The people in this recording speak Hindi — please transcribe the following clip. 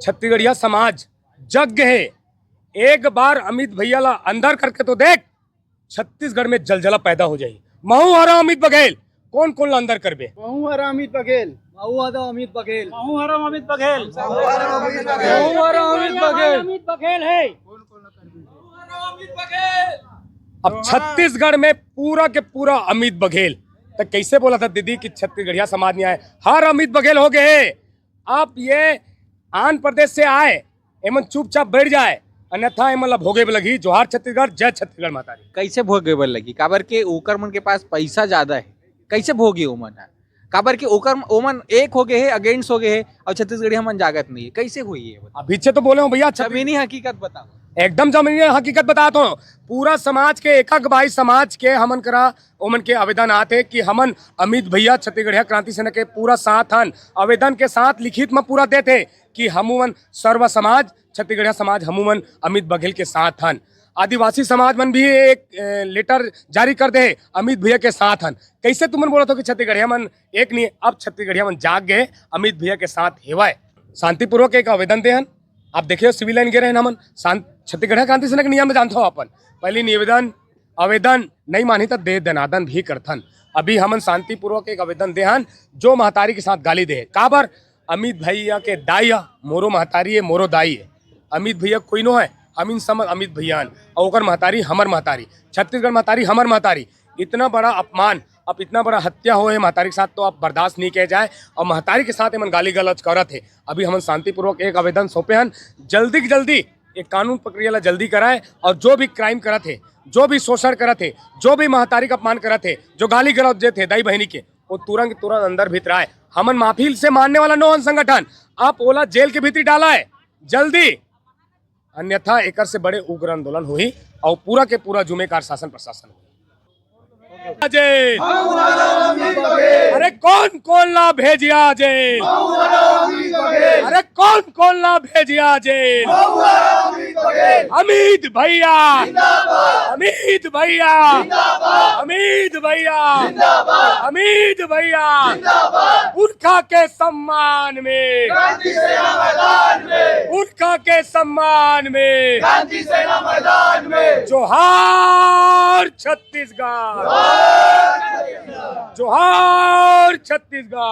छत्तीसगढ़िया समाज जग है। एक बार अमित भैया ला अंदर करके तो देख, छत्तीसगढ़ में जलजला पैदा हो जाए। महू हरा अमित बघेल, कौन कौन ला अंदर करबे? महू हरा अमित बघेल, महू हरा अमित बघेल, महू हरा अमित बघेल, महू हरा अमित बघेल, महू हरा अमित बघेल, अमित बघेल है। अब छत्तीसगढ़ में पूरा के पूरा अमित बघेल, तो कैसे बोला था दीदी कि छत्तीसगढ़िया समाज नहीं आए, हर अमित बघेल हो गए। आप ये आंध्र प्रदेश से आए, एमन चुपचाप बैठ जाए, अन्यथा एमन ला भोगे लगी। जोहार छत्तीसगढ़, जय छत्तीसगढ़ मातारी। कैसे भोगे बर लगी? काबर के ओकर मन के पास पैसा ज्यादा है, कैसे भोगी ओमन है? काबर के ओकर ओमन एक हो गए है, अगेंस्ट हो गए है, और छत्तीसगढ़ी हमन जागत नहीं है, कैसे हुई है? अभी से तो बोले हो भैया, जमीनी हकीकत बताओ। एकदम जमीनी हकीकत बताता हूँ। पूरा समाज के एक बाई समाज के हमन करा ओमन के आवेदन आते कि हमन अमित भैया छत्तीसगढ़िया क्रांति सेना के पूरा साथ हन। आवेदन के साथ लिखित में पूरा देते कि हमूमन सर्व समाज छत्तीसगढ़िया समाज हमूमन अमित बघेल के साथ हन। आदिवासी समाज मन भी एक लेटर जारी कर दे अमित भैया के साथ हन। कैसे तुमन बोला था कि छत्तीसगढ़िया मन एक नहीं, अब छत्तीसगढ़िया मन जाग गए, अमित भैया के साथ हेवाए। शांतिपूर्वक एक आवेदन दे हन। आप देखिए सिविल लाइन गे रहे हमन छत्तीसगढ़ क्रांति सेना के नियम में जानते हो अपन, पहली निवेदन आवेदन नहीं मानी तो दे दनादन भी करथन। अभी हमन शांतिपूर्वक एक आवेदन दे हन जो महतारी के साथ गाली दे। काबर? अमित भैया के दाई मोरो महतारी है, मोरो दाई है। अमित भैया कोई नो है, हम इन समझ अमित भैया और ओकर महतारी हमर महतारी, छत्तीसगढ़ महतारी हमर महतारी। इतना बड़ा अपमान, अब इतना बड़ा हत्या हो है महतारी के साथ, तो आप बर्दाश्त नहीं किया जाए। और महतारी के साथ एमन गाली गलौज करत है। अभी हम शांतिपूर्वक एक आवेदन सौंपे हन, जल्दी की जल्दी एक कानून प्रक्रिया ला जल्दी कराए, और जो भी क्राइम करत है, जो भी शोषण करत है, जो भी महतारी का अपमान करत है, जो गाली गलौज देते दाई बहनी के, वो तुरंत अंदर भीतर आए। हमन माफी से मानने वाला नो संगठन, आप ओला जेल के भीतर डाला है जल्दी, अन्यथा एक से बड़े उग्र आंदोलन हुई और पूरा के पूरा जुम्मेदार शासन प्रशासन हुई। अरे कौन कौन ला भेजिया जेल, अरे कौन कौन ला भेजिया जेल? अमित भैया, अमित भैया, अमित भैया, अमित भैया, पुरखा के सम्मान में, पुरखा के सम्मान में, जोहार छत्तीसगढ़, जोहार छत्तीसगढ़।